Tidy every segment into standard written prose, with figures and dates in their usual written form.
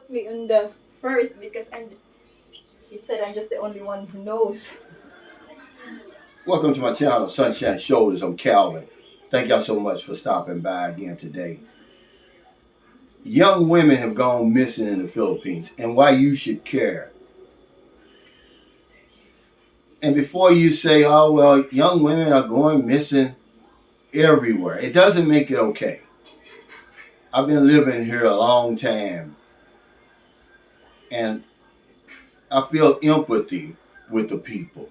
put me on the first because he said I'm just the only one who knows. Welcome to my channel, Sunshine Shoulders. I'm Calvin. Thank y'all so much for stopping by again today. Young women have gone missing in the Philippines, and why you should care. And before you say, oh, well, young women are going missing everywhere, it doesn't make it okay. I've been living here a long time, and I feel empathy with the people.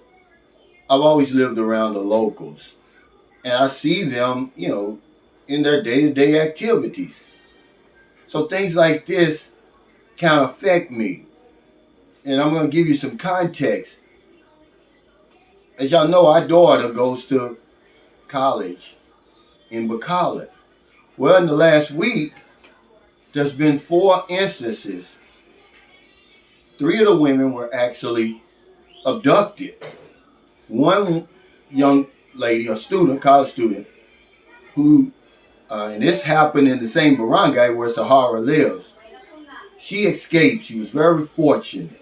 I've always lived around the locals, and I see them, in their day-to-day activities. So things like this kind of affect me. And I'm going to give you some context. As y'all know, our daughter goes to college in Bacolod. Well, in the last week, there's been 4 instances. 3 of the women were actually abducted. One young lady, a student, college student, who, and this happened in the same barangay where Sahara lives. She escaped. She was very fortunate.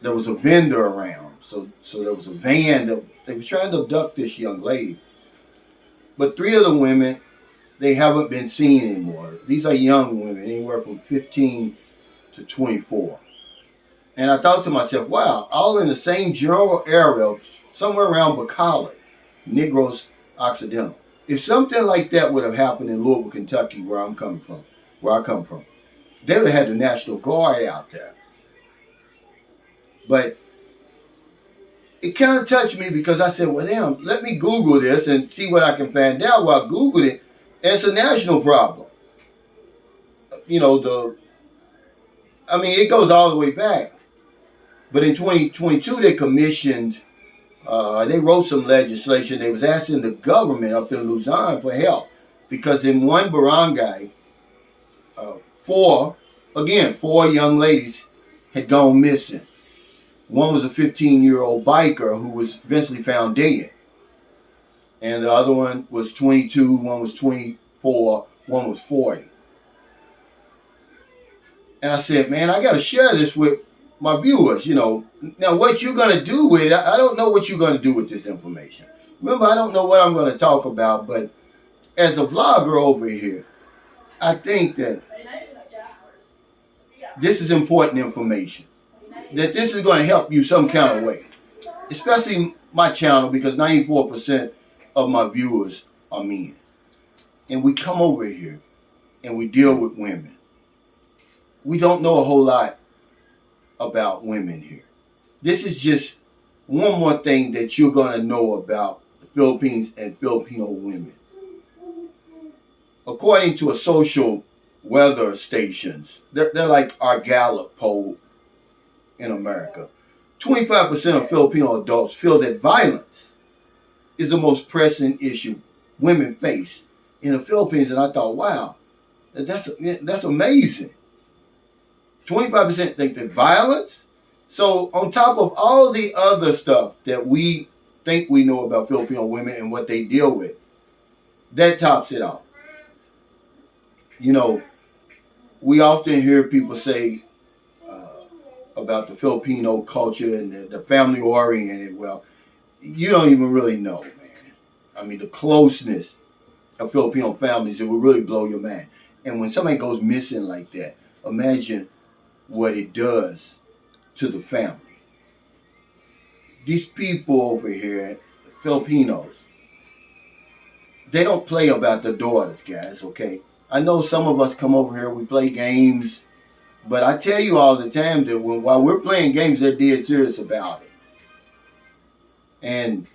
There was a vendor around. So there was a van that they were trying to abduct this young lady. But 3 of the women, they haven't been seen anymore. These are young women, anywhere from 15 to 24. And I thought to myself, wow, all in the same general area, somewhere around Bacolod, Negros Occidental. If something like that would have happened in Louisville, Kentucky, where I come from, they would have had the National Guard out there. But it kind of touched me because I said, well, damn, let me Google this and see what I can find out. Well, I Googled it, and it's a national problem. It goes all the way back. But in 2022, they commissioned, they wrote some legislation. They was asking the government up in Luzon for help because in one barangay, 4 young ladies had gone missing. One was a 15-year-old biker who was eventually found dead. And the other one was 22, one was 24, one was 40. And I said, man, I got to share this with my viewers, Now, what you're going to do with it, I don't know what you're going to do with this information. Remember, I don't know what I'm going to talk about, but as a vlogger over here, I think that this is important information. That this is going to help you some kind of way. Especially my channel, because 94% of my viewers are men. And we come over here and we deal with women. We don't know a whole lot about women here. This is just one more thing that you're going to know about the Philippines and Filipino women. According to a social weather stations, they're like our Gallup poll in America. 25% of Filipino adults feel that violence is the most pressing issue women face in the Philippines. And I thought, wow, that's amazing. 25% think that violence. So on top of all the other stuff that we think we know about Filipino women and what they deal with, that tops it off. We often hear people say about the Filipino culture and the family oriented. Well, you don't even really know, man. The closeness of Filipino families, it will really blow your mind. And when somebody goes missing like that, imagine what it does to the family. These people over here, Filipinos, they don't play about their daughters, guys, okay? I know some of us come over here, we play games, but I tell you all the time that while we're playing games, they're dead serious about it. And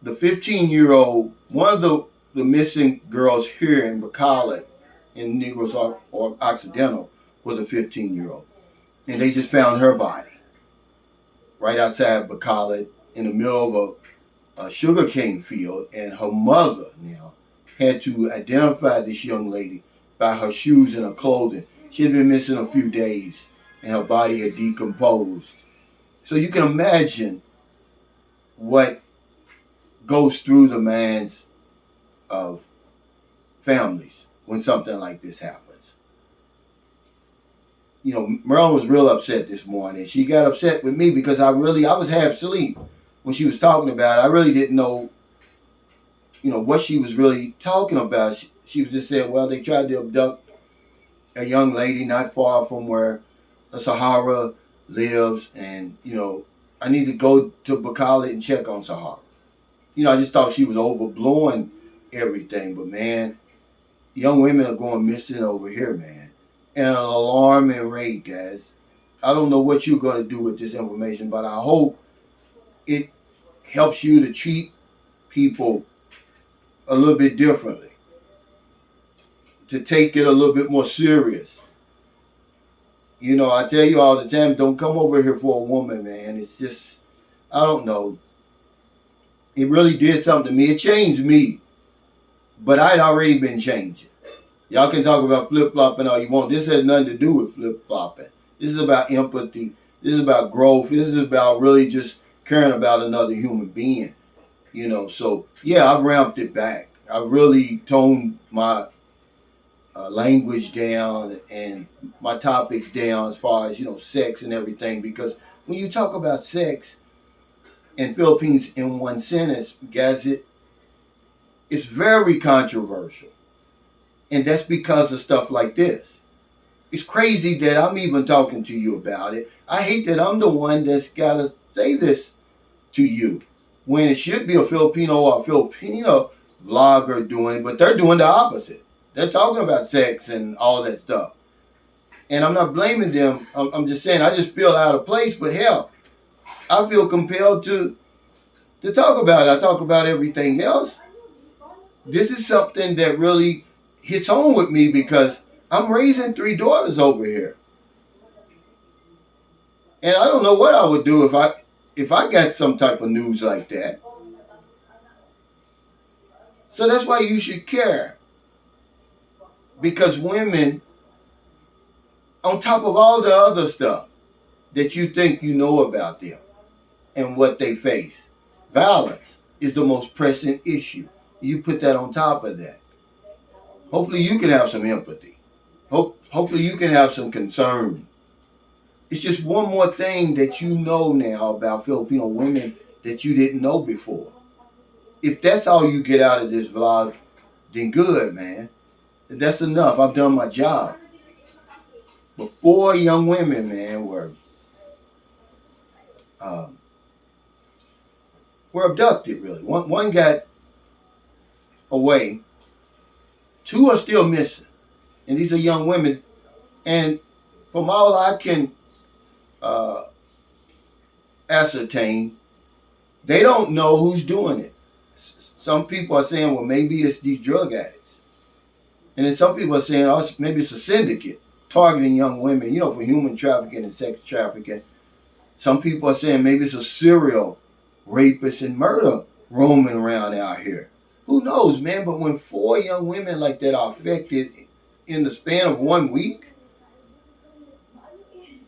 the 15-year-old, one of the missing girls here in Bacolod, in Negros Occidental, was a 15-year-old. And they just found her body right outside Bacolod in the middle of a sugarcane field. And her mother now had to identify this young lady by her shoes and her clothing. She had been missing a few days and her body had decomposed. So you can imagine what goes through the minds of families when something like this happens. Merlin was real upset this morning. She got upset with me because I was half asleep when she was talking about it. I really didn't know, what she was really talking about. She was just saying, well, they tried to abduct a young lady not far from where the Sahara lives, and, I need to go to Bakalit and check on Sahara. I just thought she was overblowing everything, but man, young women are going missing over here, man. And an alarming rate, guys. I don't know what you're going to do with this information, but I hope it helps you to treat people a little bit differently, to take it a little bit more serious. I tell you all the time, don't come over here for a woman, man. It's just, I don't know. It really did something to me. It changed me, but I'd already been changing. Y'all can talk about flip-flopping all you want. This has nothing to do with flip-flopping. This is about empathy. This is about growth. This is about really just caring about another human being. So yeah, I've ramped it back. I really toned my language down and my topics down as far as, sex and everything. Because when you talk about sex in Philippines in one sentence, guys, it's very controversial. And that's because of stuff like this. It's crazy that I'm even talking to you about it. I hate that I'm the one that's got to say this to you when it should be a Filipino or a Filipino vlogger doing it, but they're doing the opposite. They're talking about sex and all that stuff. And I'm not blaming them. I'm just saying I just feel out of place, but hell, I feel compelled to talk about it. I talk about everything else. This is something that really hits home with me because I'm raising 3 daughters over here. And I don't know what I would do if I got some type of news like that. So that's why you should care. Because women, on top of all the other stuff that you think you know about them and what they face, violence is the most pressing issue. You put that on top of that. Hopefully you can have some empathy. Hopefully you can have some concern. It's just one more thing that you know now about Filipino women that you didn't know before. If that's all you get out of this vlog, then good, man. That's enough. I've done my job. But 4 young women, man, were abducted, really. One got away. 2 are still missing. And these are young women. And from all I can ascertain, they don't know who's doing it. Some people are saying, well, maybe it's these drug addicts. And then some people are saying, oh, maybe it's a syndicate targeting young women, for human trafficking and sex trafficking. Some people are saying maybe it's a serial rapist and murder roaming around out here. Who knows, man? But when 4 young women like that are affected in the span of 1 week,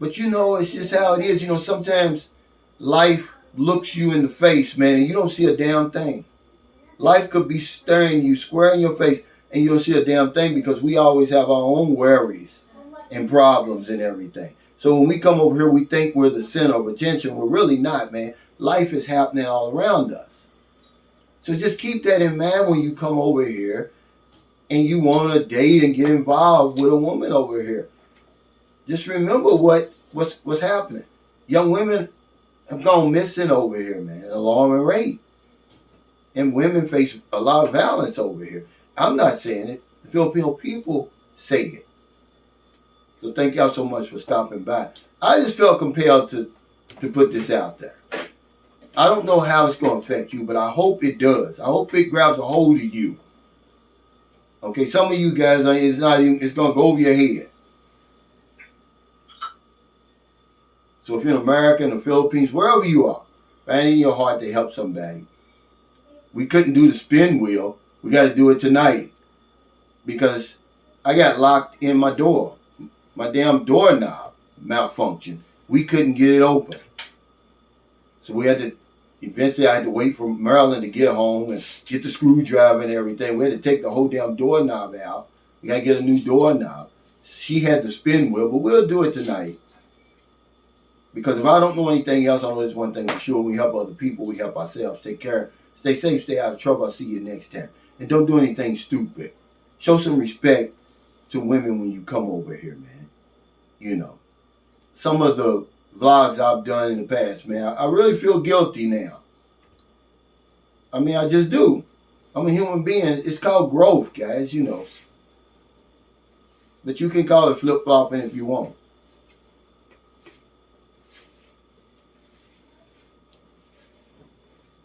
but it's just how it is. Sometimes life looks you in the face, man, and you don't see a damn thing. Life could be staring you square in your face and you don't see a damn thing because we always have our own worries and problems and everything. So when we come over here, we think we're the center of attention. We're really not, man. Life is happening all around us. So just keep that in mind when you come over here and you want to date and get involved with a woman over here. Just remember what's happening. Young women have gone missing over here, man, at an alarming rate. And women face a lot of violence over here. I'm not saying it. The Filipino people say it. So thank y'all so much for stopping by. I just felt compelled to put this out there. I don't know how it's going to affect you, but I hope it does. I hope it grabs a hold of you. Okay, some of you guys, it's going to go over your head. So if you're in America, in the Philippines, wherever you are, find it in your heart to help somebody. We couldn't do the spin wheel. We got to do it tonight because I got locked in my door. My damn doorknob malfunctioned. We couldn't get it open. So eventually I had to wait for Marilyn to get home and get the screwdriver and everything. We had to take the whole damn doorknob out. We got to get a new doorknob. she had the spin wheel, but we'll do it tonight. Because if I don't know anything else, I know there's one thing for sure. We help other people, we help ourselves. Take care. Stay safe, stay out of trouble. I'll see you next time. And don't do anything stupid. Show some respect to women when you come over here, man. You know. Some of the vlogs I've done in the past, man, I really feel guilty now. I mean, I just do. I'm a human being. It's called growth, guys, you know. But you can call it flip-flopping if you want.